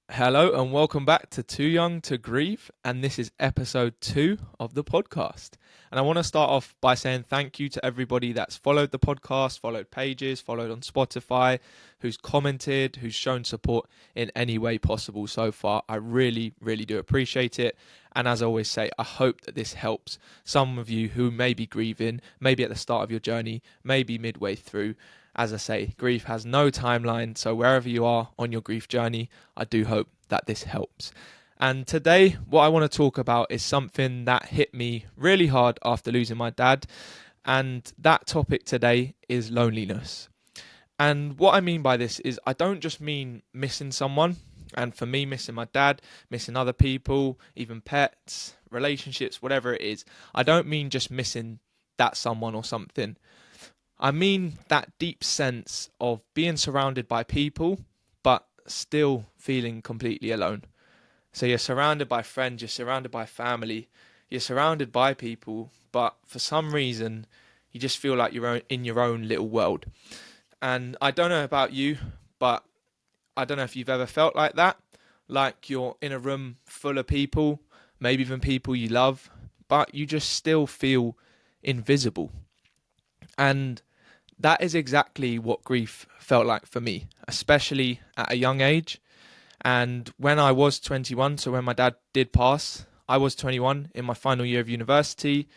Hello and welcome back to Too Young to Grieve, and this is episode 2 of the podcast. And I want to start off by saying thank you to everybody that's followed the podcast, followed pages, followed on Spotify, who's commented, who's shown support in any way possible so far. I really, really do appreciate it. And as I always say, I hope that this helps some of you who may be grieving, maybe at the start of your journey, maybe midway through. As I say, grief has no timeline, so wherever you are on your grief journey, I do hope that this helps. And today, what I want to talk about is something that hit me really hard after losing my dad. And that topic today is loneliness. And what I mean by this is I don't just mean missing someone. And for me, missing my dad, missing other people, even pets, relationships, whatever it is, I don't mean just missing that someone or something. I mean that deep sense of being surrounded by people, but still feeling completely alone. So you're surrounded by friends, you're surrounded by family, you're surrounded by people, but for some reason, you just feel like you're in your own little world. And I don't know about you, but I don't know if you've ever felt like that, like you're in a room full of people, maybe even people you love, but you just still feel invisible. And that is exactly what grief felt like for me, especially at a young age. And when I was 21, so when my dad did pass, I was 21 in my final year of university.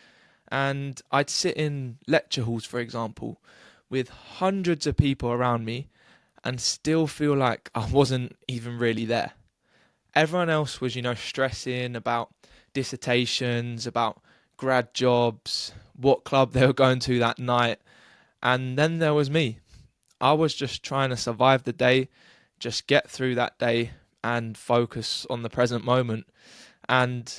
And I'd sit in lecture halls, for example, with hundreds of people around me and still feel like I wasn't even really there. Everyone else was, stressing about dissertations, about grad jobs, what club they were going to that night. And then there was me. I was just trying to survive the day, just get through that day and focus on the present moment. And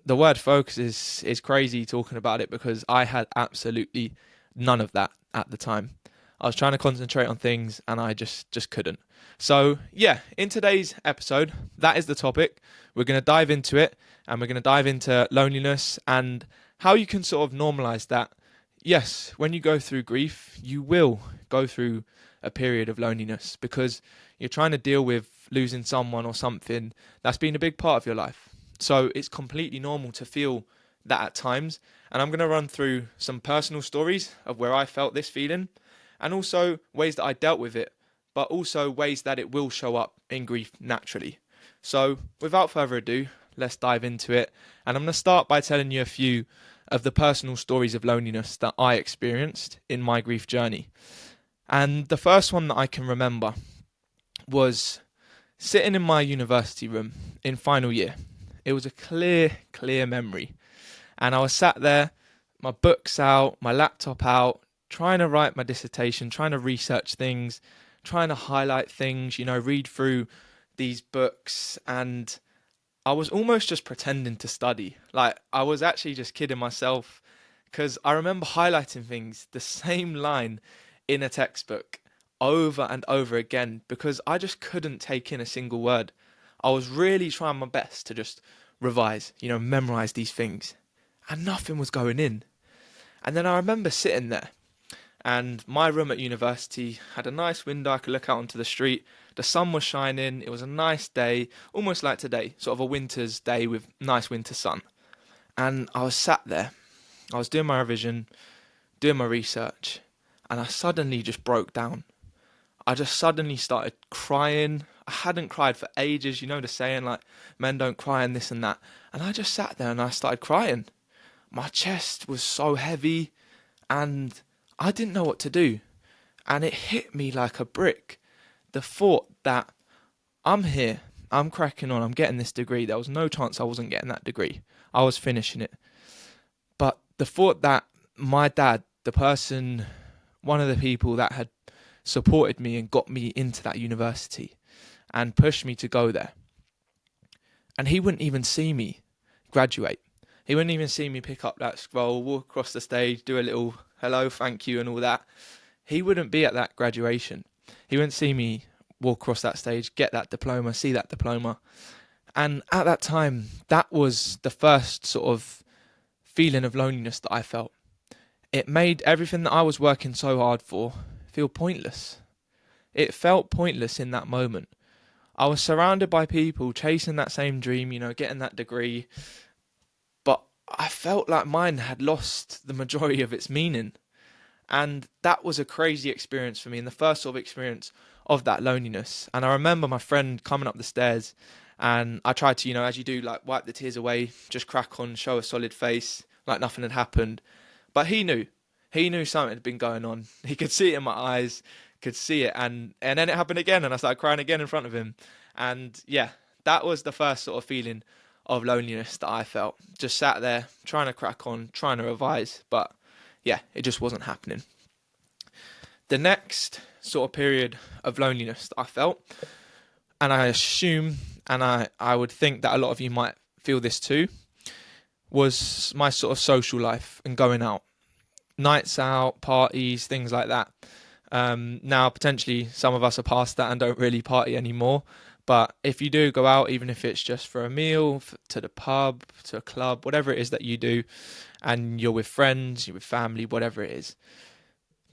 the word focus is crazy talking about it because I had absolutely none of that at the time. I was trying to concentrate on things and I just couldn't. So yeah, in today's episode, that is the topic. We're going to dive into it and we're going to dive into loneliness and how you can sort of normalize that. Yes, when you go through grief, you will go through a period of loneliness because you're trying to deal with losing someone or something that's been a big part of your life. So it's completely normal to feel that at times. And I'm going to run through some personal stories of where I felt this feeling and also ways that I dealt with it, but also ways that it will show up in grief naturally. So without further ado, let's dive into it. And I'm going to start by telling you a few of the personal stories of loneliness that I experienced in my grief journey. And the first one that I can remember was sitting in my university room in final year. It was a clear memory. And I was sat there, my books out, my laptop out, trying to write my dissertation, trying to research things, trying to highlight things, read through these books. And I was almost just pretending to study. Like, I was actually just kidding myself because I remember highlighting things, the same line in a textbook over and over again because I just couldn't take in a single word. I was really trying my best to just revise, memorize these things. And nothing was going in. And then I remember sitting there and my room at university had a nice window. I could look out onto the street. The sun was shining. It was a nice day, almost like today, sort of a winter's day with nice winter sun. And I was sat there. I was doing my revision, doing my research, and I suddenly just broke down. I just suddenly started crying. I hadn't cried for ages, the saying like men don't cry and this and that. And I just sat there and I started crying. My chest was so heavy and I didn't know what to do. And it hit me like a brick. The thought that I'm here, I'm cracking on, I'm getting this degree. There was no chance I wasn't getting that degree. I was finishing it. But the thought that my dad, the person, one of the people that had supported me and got me into that university and pushed me to go there, and he wouldn't even see me graduate. He wouldn't even see me pick up that scroll, walk across the stage, do a little hello, thank you and all that. He wouldn't be at that graduation. He wouldn't see me walk across that stage, get that diploma, see that diploma. And at that time, that was the first sort of feeling of loneliness that I felt. It made everything that I was working so hard for feel pointless. It felt pointless in that moment. I was surrounded by people chasing that same dream, getting that degree, but I felt like mine had lost the majority of its meaning. And that was a crazy experience for me, and the first sort of experience of that loneliness. And I remember my friend coming up the stairs, and I tried to, as you do, like wipe the tears away, just crack on, show a solid face, like nothing had happened. But he knew something had been going on. He could see it in my eyes, could see it, and then it happened again, and I started crying again in front of him. And yeah, that was the first sort of feeling of loneliness that I felt. Just sat there, trying to crack on, trying to revise, but yeah, it just wasn't happening. The next sort of period of loneliness that I felt, and I assume, and I would think that a lot of you might feel this too, was my sort of social life and going out. Nights out, parties, things like that. Now, potentially, some of us are past that and don't really party anymore. But if you do go out, even if it's just for a meal, to the pub, to a club, whatever it is that you do, and you're with friends, you're with family, whatever it is,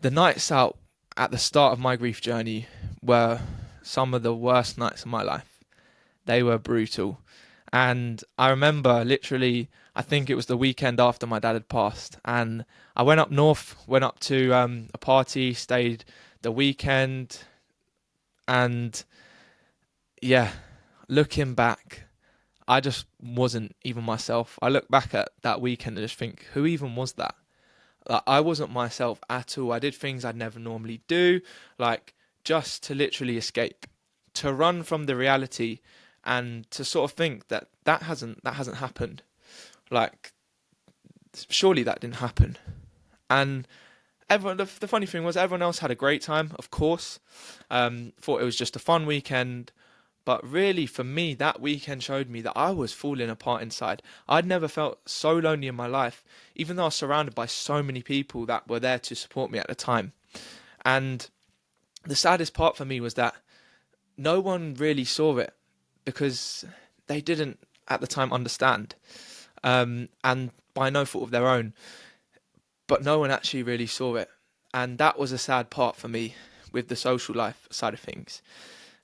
the nights out at the start of my grief journey were some of the worst nights of my life. They were brutal. And I remember literally, I think it was the weekend after my dad had passed, and I went up north, went up to a party, stayed the weekend, and yeah, looking back, I just wasn't even myself. I look back at that weekend and just think, who even was that? Like, I wasn't myself at all. I did things I'd never normally do, like just to literally escape, to run from the reality, and to sort of think that that hasn't happened. Like, surely that didn't happen. And everyone, the funny thing was, everyone else had a great time, of course. Thought it was just a fun weekend. But really, for me, that weekend showed me that I was falling apart inside. I'd never felt so lonely in my life, even though I was surrounded by so many people that were there to support me at the time. And the saddest part for me was that no one really saw it because they didn't at the time understand, and by no fault of their own. But no one actually really saw it, and that was a sad part for me with the social life side of things.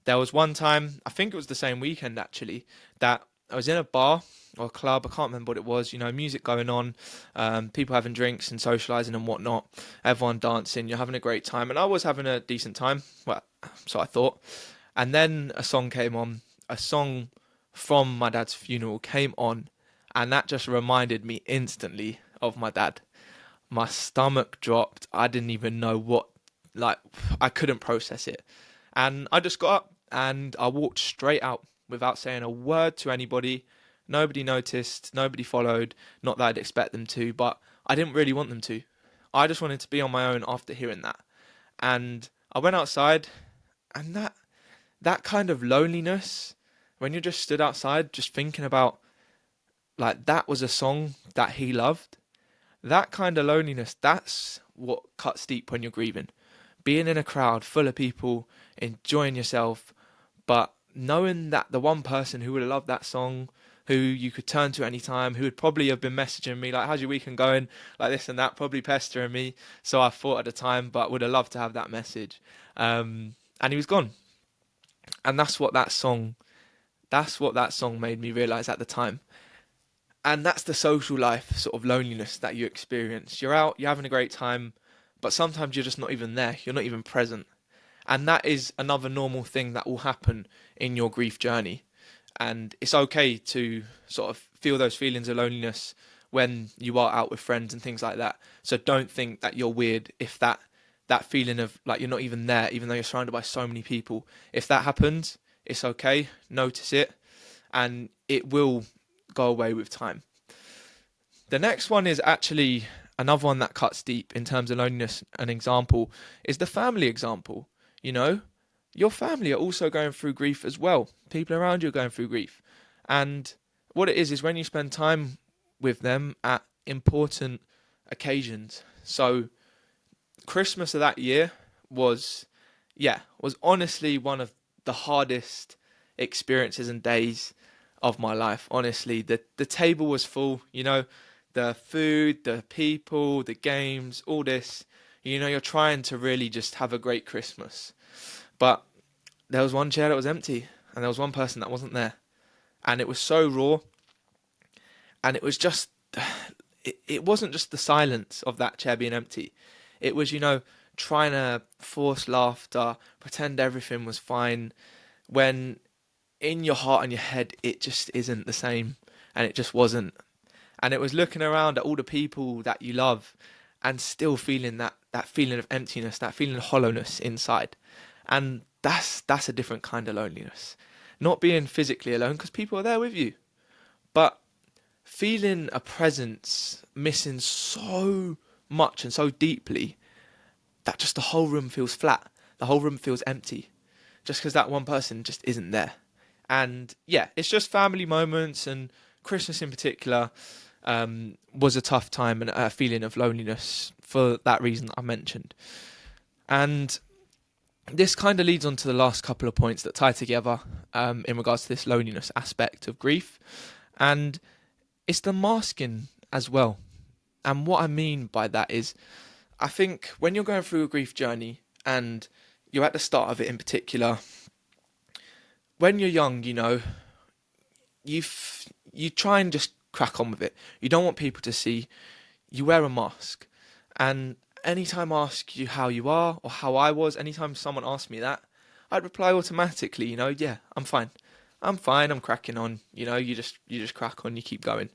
There was one time, I think it was the same weekend actually, that I was in a bar or a club, I can't remember what it was, music going on, people having drinks and socialising and whatnot, everyone dancing, you're having a great time, and I was having a decent time, well, so I thought. And then a song came on, a song from my dad's funeral came on, and that just reminded me instantly of my dad. My stomach dropped, I didn't even know like, I couldn't process it. And I just got up and I walked straight out without saying a word to anybody. Nobody noticed, nobody followed. Not that I'd expect them to, but I didn't really want them to. I just wanted to be on my own after hearing that. And I went outside, and that kind of loneliness, when you just stood outside just thinking about, like, that was a song that he loved, that kind of loneliness, that's what cuts deep when you're grieving. Being in a crowd full of people, enjoying yourself, but knowing that the one person who would have loved that song, who you could turn to any time, who would probably have been messaging me like, how's your weekend going, like this and that, probably pestering me, so I thought at the time, but would have loved to have that message, and he was gone. And that's what that song made me realise at the time. And that's the social life sort of loneliness that you experience. You're out, you're having a great time, but sometimes you're just not even there, you're not even present. And that is another normal thing that will happen in your grief journey. And it's okay to sort of feel those feelings of loneliness when you are out with friends and things like that. So don't think that you're weird if that feeling of like you're not even there, even though you're surrounded by so many people. If that happens, it's okay. Notice it, and it will go away with time. The next one is actually another one that cuts deep in terms of loneliness. An example is the family example. Your family are also going through grief as well. People around you are going through grief. And what it is when you spend time with them at important occasions. So Christmas of that year was honestly one of the hardest experiences and days of my life. Honestly, the table was full, the food, the people, the games, all this. You're trying to really just have a great Christmas. But there was one chair that was empty, and there was one person that wasn't there. And it was so raw, and it was just, it wasn't just the silence of that chair being empty. It was, trying to force laughter, pretend everything was fine, when in your heart and your head, it just isn't the same. And it just wasn't. And it was looking around at all the people that you love and still feeling that feeling of emptiness, that feeling of hollowness inside. And that's a different kind of loneliness. Not being physically alone, because people are there with you, but feeling a presence missing so much and so deeply that just the whole room feels flat. The whole room feels empty, just because that one person just isn't there. And yeah, it's just family moments, and Christmas in particular was a tough time and a feeling of loneliness for that reason I mentioned. And this kind of leads on to the last couple of points that tie together in regards to this loneliness aspect of grief. And it's the masking as well. And what I mean by that is, I think when you're going through a grief journey and you're at the start of it in particular, when you're young, you try and just crack on with it. You don't want people to see. You wear a mask. And anytime I ask you how you are or how I was, anytime someone asked me that, I'd reply automatically, yeah, I'm fine. I'm fine, I'm cracking on. You just crack on, you keep going.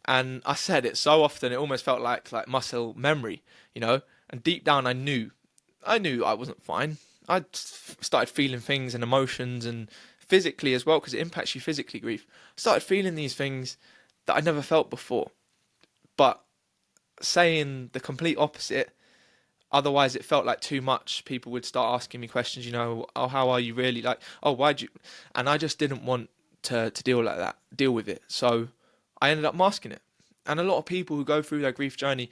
And I said it so often, it almost felt like muscle memory, and deep down I knew I wasn't fine. I started feeling things and emotions, and physically as well, because it impacts you physically, grief. I started feeling these things that I never felt before. But saying the complete opposite, otherwise it felt like too much. People would start asking me questions, oh, how are you really? Like, oh, why'd you? And I just didn't want to deal with it. So I ended up masking it. And a lot of people who go through their grief journey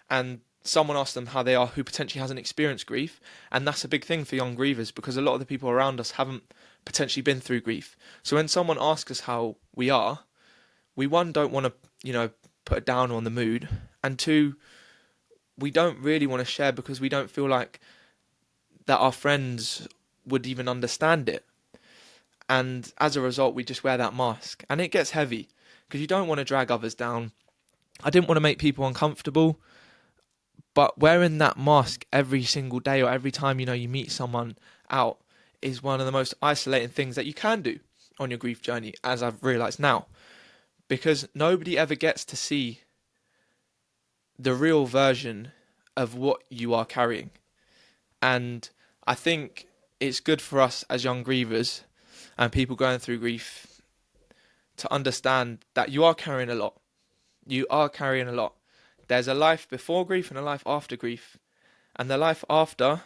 and someone asks them how they are who potentially hasn't experienced grief, and that's a big thing for young grievers, because a lot of the people around us haven't potentially been through grief. So when someone asks us how we are, we, one, don't want to, put a downer on the mood, and two, we don't really want to share because we don't feel like that our friends would even understand it. And as a result, we just wear that mask, and it gets heavy because you don't want to drag others down. I didn't want to make people uncomfortable, but wearing that mask every single day or every time, you meet someone out is one of the most isolating things that you can do on your grief journey, as I've realised now, because nobody ever gets to see the real version of what you are carrying. And I think it's good for us as young grievers and people going through grief to understand that you are carrying a lot. You are carrying a lot. There's a life before grief and a life after grief. And the life after,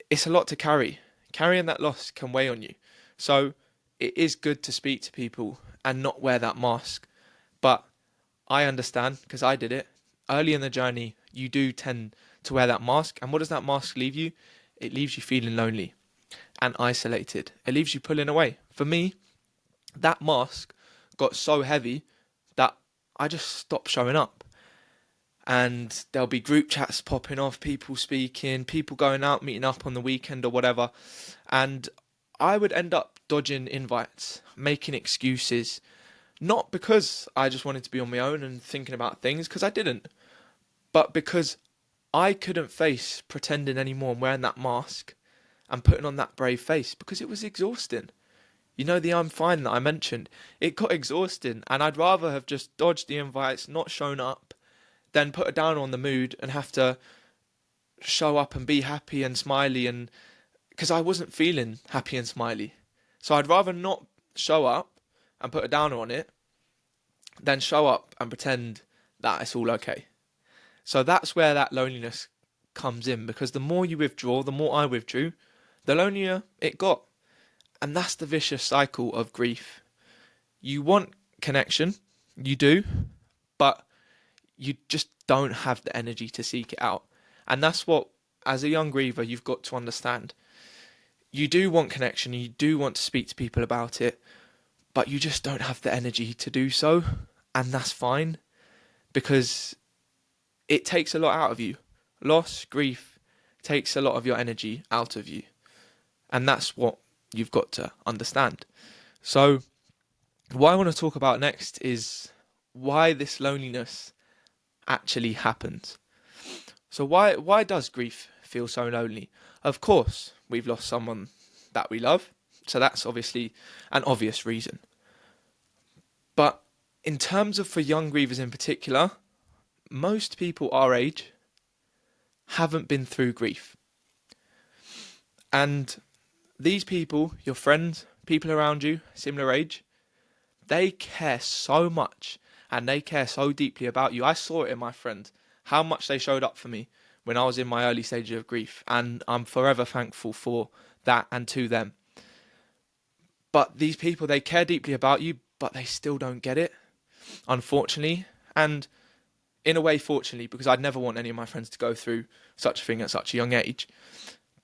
it's a lot to carry. Carrying that loss can weigh on you. So it is good to speak to people and not wear that mask. But I understand, because I did it. Early in the journey, you do tend to wear that mask. And what does that mask leave you? It leaves you feeling lonely and isolated. It leaves you pulling away. For me, that mask got so heavy that I just stopped showing up. And there'll be group chats popping off, people speaking, people going out, meeting up on the weekend or whatever. And I would end up dodging invites, making excuses. Not because I just wanted to be on my own and thinking about things, because I didn't. But because I couldn't face pretending anymore and wearing that mask and putting on that brave face, because it was exhausting. The I'm fine that I mentioned, it got exhausting, and I'd rather have just dodged the invites, not shown up, than put a down on the mood and have to show up and be happy and smiley, and because I wasn't feeling happy and smiley. So I'd rather not show up and put a downer on it than show up and pretend that it's all okay. So that's where that loneliness comes in, because the more you withdraw, the more I withdrew, the lonelier it got. And that's the vicious cycle of grief. You want connection, you do, but you just don't have the energy to seek it out. And that's what, as a young griever, you've got to understand. You do want connection, you do want to speak to people about it, but you just don't have the energy to do so. And that's fine, because it takes a lot out of you. Loss, grief, takes a lot of your energy out of you. And that's what you've got to understand. So what I want to talk about next is why this loneliness actually happens. So why does grief feel so lonely? Of course, we've lost someone that we love, so that's obviously an obvious reason. But in terms of for young grievers in particular, most people our age haven't been through grief. And these people, your friends, people around you, similar age, they care so much and they care so deeply about you. I saw it in my friends, how much they showed up for me when I was in my early stages of grief. And I'm forever thankful for that and to them. But these people, they care deeply about you, but they still don't get it, unfortunately. And in a way, fortunately, because I'd never want any of my friends to go through such a thing at such a young age.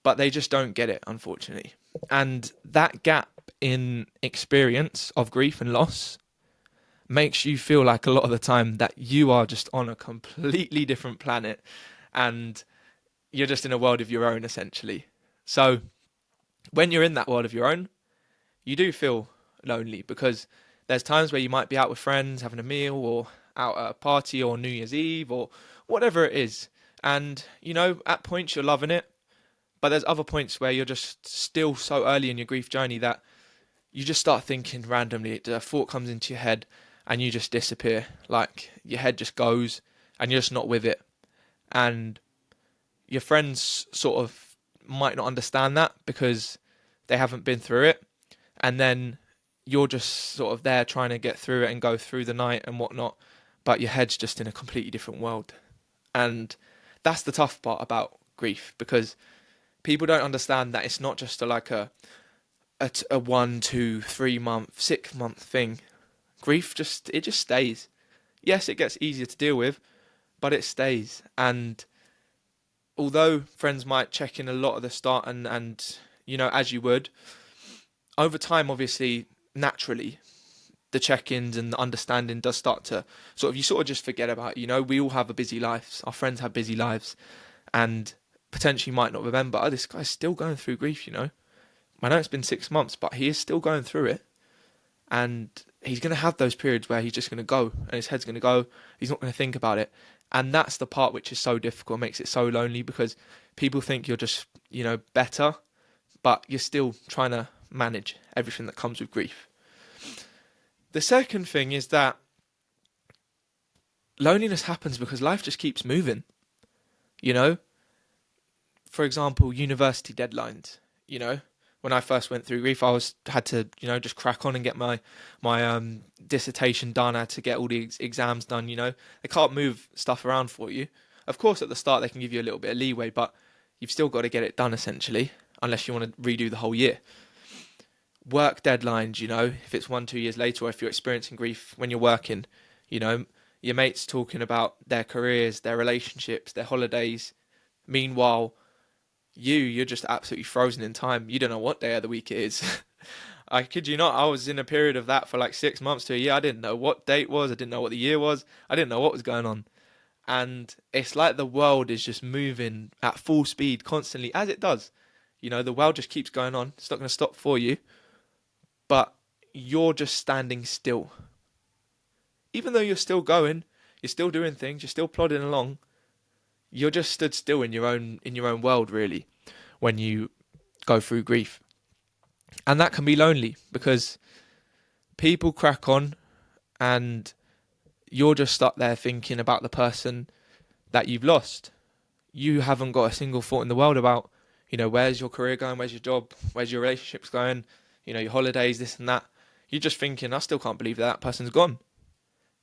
But they just don't get it, unfortunately. And that gap in experience of grief and loss makes you feel like a lot of the time that you are just on a completely different planet and you're just in a world of your own, essentially. So when you're in that world of your own, you do feel lonely because there's times where you might be out with friends having a meal or out at a party or New Year's Eve or whatever it is. And, at points you're loving it. But there's other points where you're just still so early in your grief journey that you just start thinking randomly. A thought comes into your head and you just disappear. Like your head just goes and you're just not with it. And your friends sort of might not understand that because they haven't been through it. And then you're just sort of there trying to get through it and go through the night and whatnot. But your head's just in a completely different world. And that's the tough part about grief because people don't understand that it's not just a 1, 2, 3 month, 6 month thing. Grief just stays. Yes, it gets easier to deal with, but it stays. And although friends might check in a lot at the start and as you would, over time, obviously, naturally, the check-ins and the understanding does start to you sort of just forget about it. We all have a busy lives. Our friends have busy lives, and potentially might not remember, this guy's still going through grief, I know it's been 6 months, but he is still going through it. And he's going to have those periods where he's just going to go and his head's going to go. He's not going to think about it. And that's the part which is so difficult, makes it so lonely because people think you're just, better, but you're still trying to manage everything that comes with grief. The second thing is that loneliness happens because life just keeps moving, For example, university deadlines, when I first went through grief, I had to, just crack on and get my dissertation done. I had to get all the exams done, They can't move stuff around for you. Of course, at the start, they can give you a little bit of leeway, but you've still got to get it done, essentially, unless you want to redo the whole year. Work deadlines, if it's 1, 2 years later, or if you're experiencing grief when you're working, your mates talking about their careers, their relationships, their holidays. Meanwhile, you're just absolutely frozen in time. You don't know what day of the week it is. I kid you not, I was in a period of that for like 6 months to a year. I didn't know what date it was. I didn't know what the year was. I didn't know what was going on. And it's like the world is just moving at full speed constantly, as it does. The world just keeps going on. It's not going to stop for you. But you're just standing still. Even though you're still going, you're still doing things, you're still plodding along, you're just stood still in your own world, really, when you go through grief. And that can be lonely because people crack on and you're just stuck there thinking about the person that you've lost. You haven't got a single thought in the world about, where's your career going, where's your job, where's your relationships going, your holidays, this and that. You're just thinking, I still can't believe that person's gone.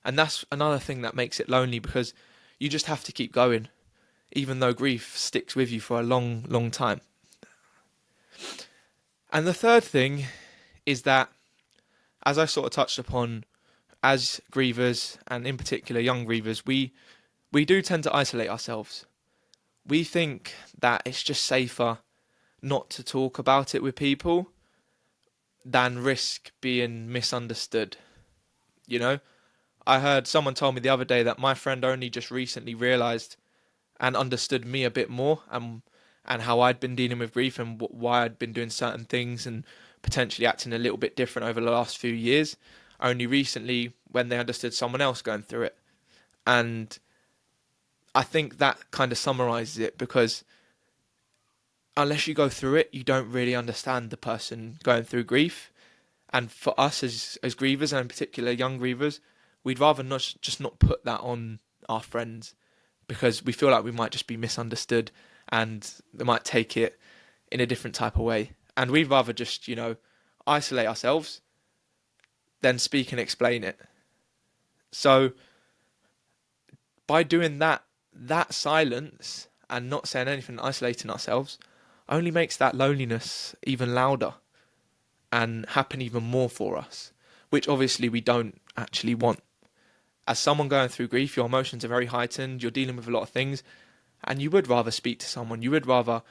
And that's another thing that makes it lonely because you just have to keep going, even though grief sticks with you for a long, long time. And the third thing is that, as I sort of touched upon, as grievers, and in particular young grievers, we do tend to isolate ourselves. We think that it's just safer not to talk about it with people than risk being misunderstood. I heard someone told me the other day that my friend only just recently realised and understood me a bit more and how I'd been dealing with grief and why I'd been doing certain things and potentially acting a little bit different over the last few years, only recently when they understood someone else going through it. And I think that kind of summarizes it, because unless you go through it, you don't really understand the person going through grief. And for us as grievers, and in particular young grievers, we'd rather not put that on our friends, because we feel like we might just be misunderstood and they might take it in a different type of way. And we'd rather just, isolate ourselves than speak and explain it. So by doing that silence and not saying anything, isolating ourselves, only makes that loneliness even louder and happen even more for us, which obviously we don't actually want. As someone going through grief, your emotions are very heightened, you're dealing with a lot of things, and you would rather speak to someone, you would rather,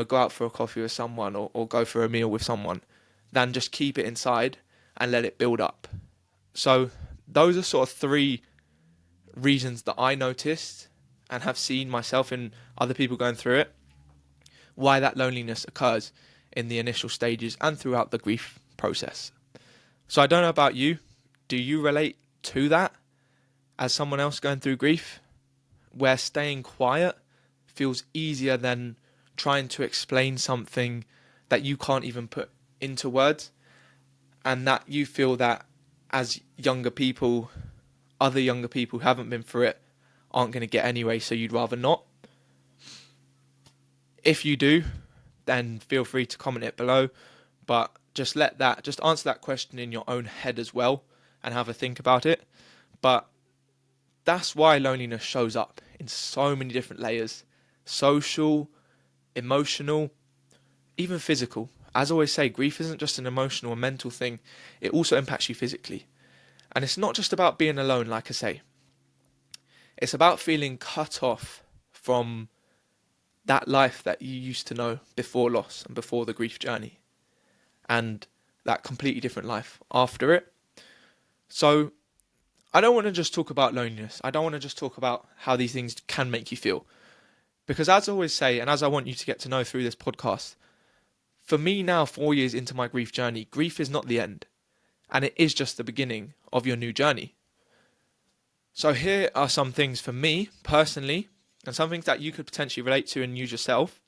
go out for a coffee with someone, or go for a meal with someone, than just keep it inside and let it build up. So those are sort of three reasons that I noticed and have seen myself in other people going through it, why that loneliness occurs in the initial stages and throughout the grief process. So I don't know about you. Do you relate to that as someone else going through grief, where staying quiet feels easier than trying to explain something that you can't even put into words, and that you feel that as younger people, other younger people who haven't been through it aren't going to get anyway, so you'd rather not? If you do, then feel free to comment it below, but just answer that question in your own head as well and have a think about it. But that's why loneliness shows up in so many different layers: social, emotional, even physical. As I always say, grief isn't just an emotional or mental thing, it also impacts you physically. And it's not just about being alone, like I say. It's about feeling cut off from that life that you used to know before loss and before the grief journey, and that completely different life after it. So I don't want to just talk about loneliness. I don't want to just talk about how these things can make you feel. Because as I always say, and as I want you to get to know through this podcast, for me now, 4 years into my grief journey, grief is not the end. And it is just the beginning of your new journey. So here are some things for me personally, and some things that you could potentially relate to and use yourself.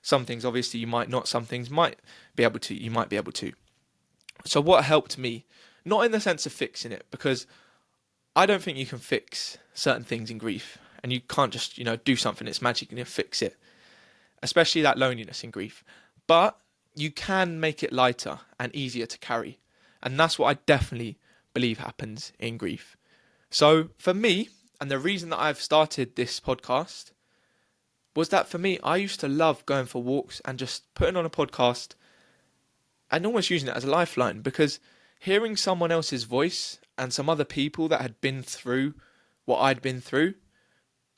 Some things obviously you might not, some things you might be able to. So what helped me, not in the sense of fixing it, because I don't think you can fix certain things in grief, and you can't just, do something, it's magic and you fix it, especially that loneliness in grief. But you can make it lighter and easier to carry. And that's what I definitely believe happens in grief. So for me, and the reason that I've started this podcast, was that for me, I used to love going for walks and just putting on a podcast and almost using it as a lifeline, because hearing someone else's voice and some other people that had been through what I'd been through,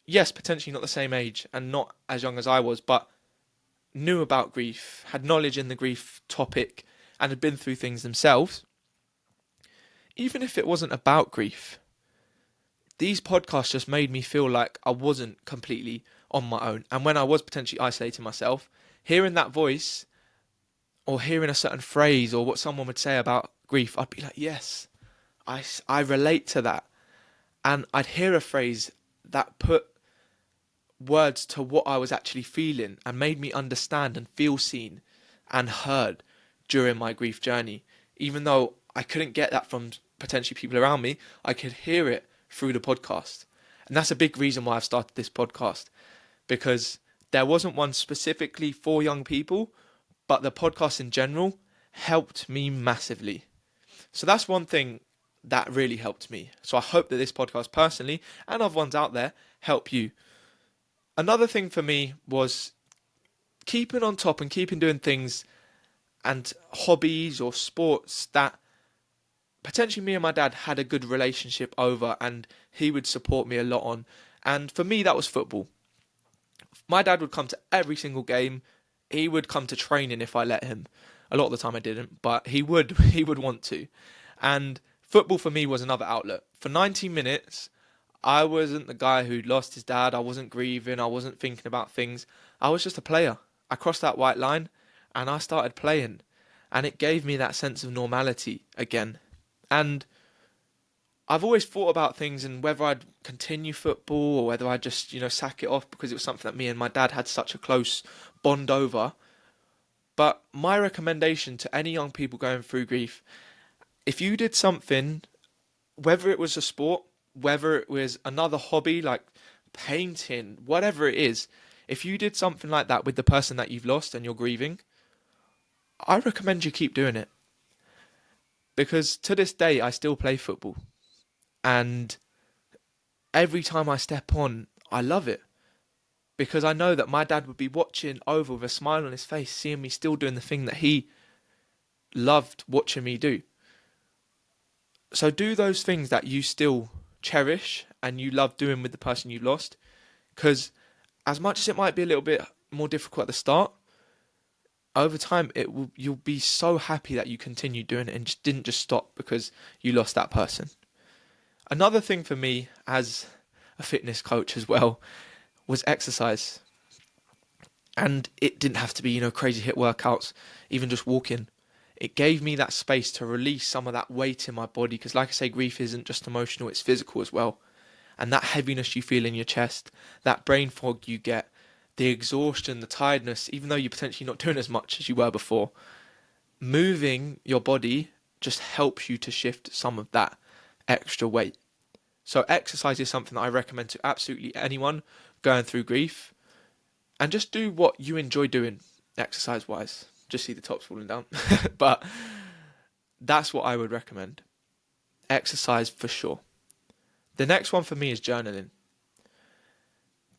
yes, potentially not the same age and not as young as I was, but knew about grief, had knowledge in the grief topic, and had been through things themselves, even if it wasn't about grief, these podcasts just made me feel like I wasn't completely on my own. And when I was potentially isolating myself, hearing that voice or hearing a certain phrase or what someone would say about grief, I'd be like, yes, I relate to that. And I'd hear a phrase that put words to what I was actually feeling and made me understand and feel seen and heard during my grief journey. Even though I couldn't get that from potentially people around me, I could hear it through the podcast. And that's a big reason why I've started this podcast, because there wasn't one specifically for young people, but the podcast in general helped me massively. So that's one thing that really helped me. So I hope that this podcast personally and other ones out there help you. Another thing for me was keeping on top and keeping doing things and hobbies or sports that potentially me and my dad had a good relationship over and he would support me a lot on. And for me, that was football. My dad would come to every single game. He would come to training if I let him. A lot of the time I didn't, but he would want to. And football for me was another outlet. For 90 minutes, I wasn't the guy who'd lost his dad. I wasn't grieving. I wasn't thinking about things. I was just a player. I crossed that white line and I started playing. And it gave me that sense of normality again. And I've always thought about things and whether I'd continue football or whether I'd just, sack it off because it was something that me and my dad had such a close bond over. But my recommendation to any young people going through grief, if you did something, whether it was a sport, whether it was another hobby like painting, whatever it is, if you did something like that with the person that you've lost and you're grieving, I recommend you keep doing it. Because to this day, I still play football. And every time I step on, I love it. Because I know that my dad would be watching over with a smile on his face, seeing me still doing the thing that he loved watching me do. So do those things that you still cherish and you love doing with the person you lost. Because as much as it might be a little bit more difficult at the start, over time you'll be so happy that you continued doing it and just didn't just stop because you lost that person. Another thing for me as a fitness coach as well was exercise. And it didn't have to be, crazy HIIT workouts, even just walking. It gave me that space to release some of that weight in my body because, like I say, grief isn't just emotional, it's physical as well. And that heaviness you feel in your chest, that brain fog you get, the exhaustion, the tiredness, even though you're potentially not doing as much as you were before, moving your body just helps you to shift some of that extra weight. So exercise is something that I recommend to absolutely anyone going through grief. And just do what you enjoy doing exercise-wise. Just see the tops falling down. But that's what I would recommend. Exercise for sure. The next one for me is journaling.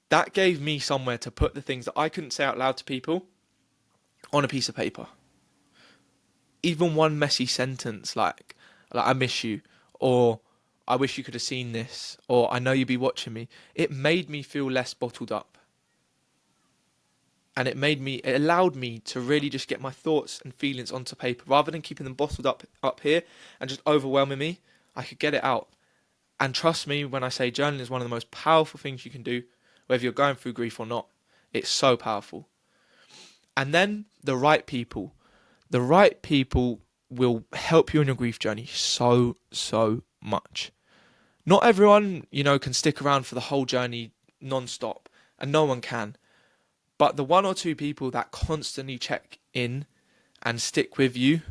That gave me somewhere to put the things that I couldn't say out loud to people on a piece of paper. Even one messy sentence like I miss you, or I wish you could have seen this, or I know you'd be watching me. It made me feel less bottled up. And it allowed me to really just get my thoughts and feelings onto paper. Rather than keeping them bottled up here and just overwhelming me, I could get it out. And trust me when I say journaling is one of the most powerful things you can do, whether you're going through grief or not. It's so powerful. And then the right people. The right people will help you on your grief journey so much. Not everyone, can stick around for the whole journey non-stop, and no one can. But the one or two people that constantly check in and stick with you,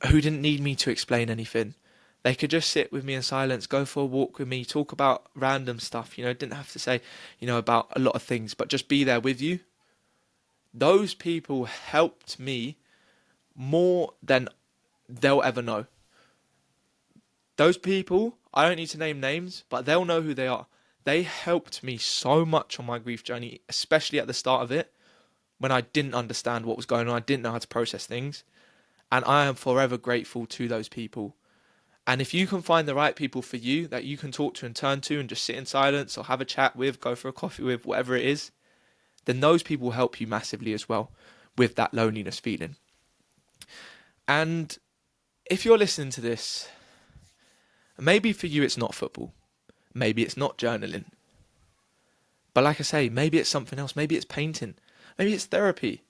who didn't need me to explain anything. They could just sit with me in silence, go for a walk with me, talk about random stuff, didn't have to say, about a lot of things, but just be there with you. Those people helped me more than they'll ever know. Those people, I don't need to name names, but they'll know who they are. They helped me so much on my grief journey, especially at the start of it, when I didn't understand what was going on. I didn't know how to process things. And I am forever grateful to those people. And if you can find the right people for you that you can talk to and turn to and just sit in silence or have a chat with, go for a coffee with, whatever it is, then those people help you massively as well with that loneliness feeling. And if you're listening to this, maybe for you it's not football. Maybe it's not journaling. But like I say, maybe it's something else. Maybe it's painting. Maybe it's therapy.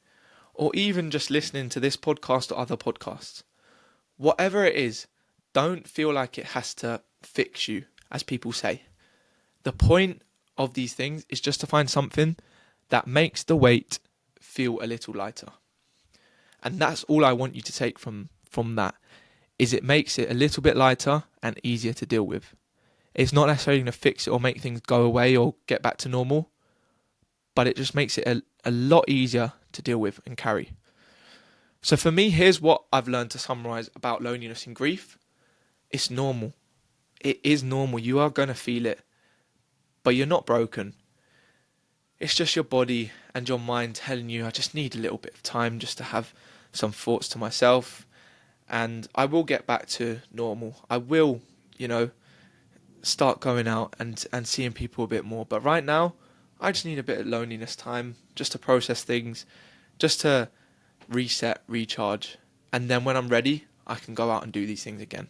Or even just listening to this podcast or other podcasts. Whatever it is, don't feel like it has to fix you, as people say. The point of these things is just to find something that makes the weight feel a little lighter. And that's all I want you to take from that, is it makes it a little bit lighter and easier to deal with. It's not necessarily going to fix it or make things go away or get back to normal, but it just makes it a lot easier to deal with and carry. So for me, here's what I've learned to summarize about loneliness and grief. It's normal. It is normal. You are going to feel it, but you're not broken. It's just your body and your mind telling you, I just need a little bit of time just to have some thoughts to myself, and I will get back to normal. I will, start going out and seeing people a bit more. But right now, I just need a bit of loneliness time just to process things, just to reset, recharge. And then when I'm ready, I can go out and do these things again.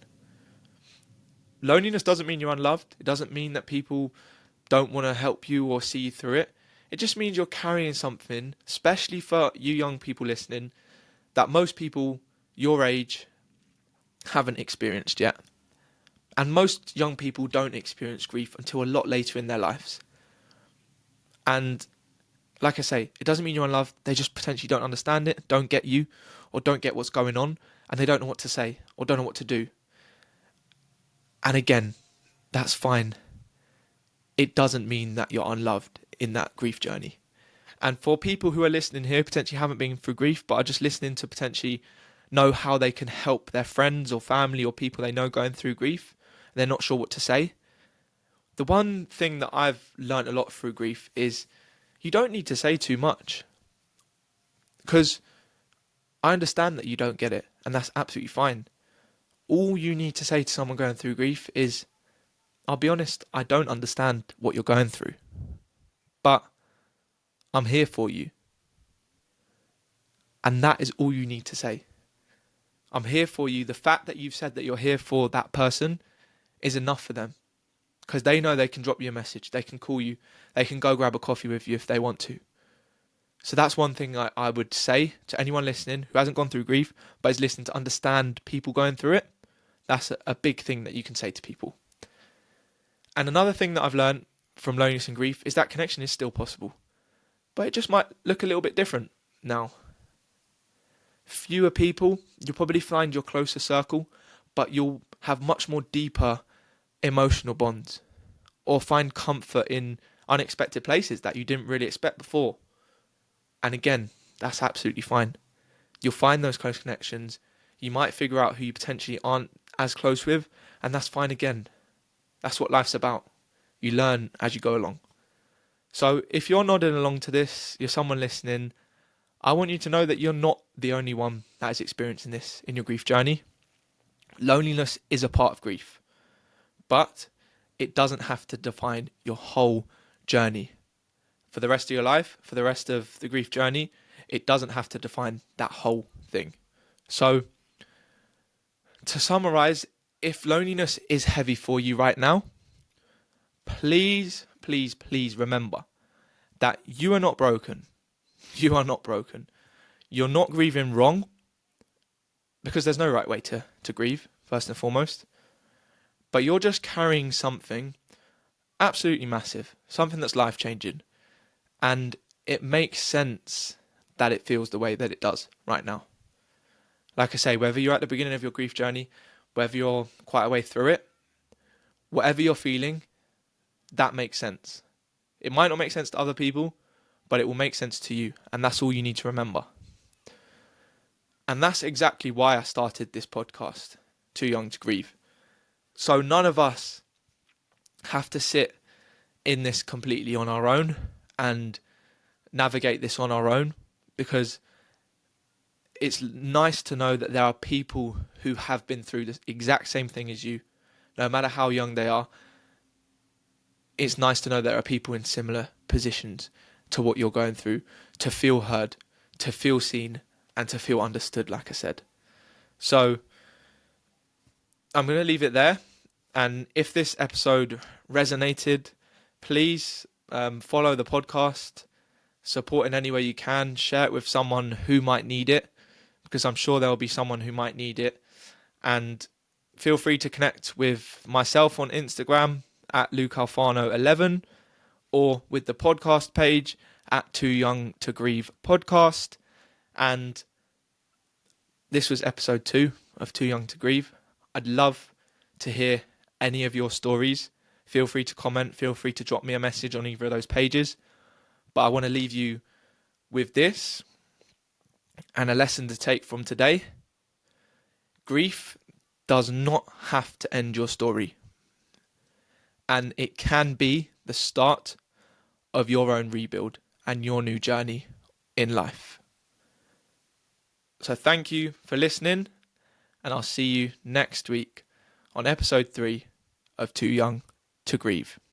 Loneliness doesn't mean you're unloved. It doesn't mean that people don't want to help you or see you through it. It just means you're carrying something, especially for you young people listening, that most people your age haven't experienced yet. And most young people don't experience grief until a lot later in their lives. And like I say, it doesn't mean you're unloved. They just potentially don't understand it, don't get you, or don't get what's going on, and they don't know what to say or don't know what to do. And again, that's fine. It doesn't mean that you're unloved in that grief journey. And for people who are listening here, potentially haven't been through grief, but are just listening to potentially know how they can help their friends or family or people they know going through grief, and they're not sure what to say. The one thing that I've learned a lot through grief is you don't need to say too much. Because I understand that you don't get it, and that's absolutely fine. All you need to say to someone going through grief is, I'll be honest, I don't understand what you're going through, but I'm here for you. And that is all you need to say. I'm here for you. The fact that you've said that you're here for that person is enough for them. Because they know they can drop you a message, they can call you, they can go grab a coffee with you if they want to. So that's one thing I would say to anyone listening who hasn't gone through grief, but is listening to understand people going through it. That's a big thing that you can say to people. And another thing that I've learned from loneliness and grief is that connection is still possible. But it just might look a little bit different now. Fewer people, you'll probably find your closer circle, but you'll have much more deeper emotional bonds, or find comfort in unexpected places that you didn't really expect before. And again, that's absolutely fine. You'll find those close connections. You might figure out who you potentially aren't as close with, and that's fine again. That's what life's about. You learn as you go along. So if you're nodding along to this, you're someone listening, I want you to know that you're not the only one that is experiencing this in your grief journey. Loneliness is a part of grief, but it doesn't have to define your whole journey. For the rest of your life, for the rest of the grief journey, it doesn't have to define that whole thing. So, to summarize, if loneliness is heavy for you right now, please, please, please remember that you are not broken. You are not broken. You're not grieving wrong, because there's no right way to grieve, first and foremost. But you're just carrying something absolutely massive, something that's life-changing. And it makes sense that it feels the way that it does right now. Like I say, whether you're at the beginning of your grief journey, whether you're quite a way through it, whatever you're feeling, that makes sense. It might not make sense to other people, but it will make sense to you. And that's all you need to remember. And that's exactly why I started this podcast, Too Young to Grieve. So none of us have to sit in this completely on our own and navigate this on our own, because it's nice to know that there are people who have been through the exact same thing as you, no matter how young they are. It's nice to know there are people in similar positions to what you're going through, to feel heard, to feel seen, and to feel understood, like I said. So I'm going to leave it there. And if this episode resonated, please follow the podcast, support in any way you can, share it with someone who might need it, because I'm sure there will be someone who might need it. And feel free to connect with myself on Instagram at LukeAlfano11, or with the podcast page at Too Young to Grieve podcast. And this was episode 2 of Too Young to Grieve. I'd love to hear any of your stories. Feel free to comment, feel free to drop me a message on either of those pages. But I want to leave you with this and a lesson to take from today. Grief does not have to end your story. And it can be the start of your own rebuild and your new journey in life. So thank you for listening, and I'll see you next week on episode 3 of Too Young to Grieve.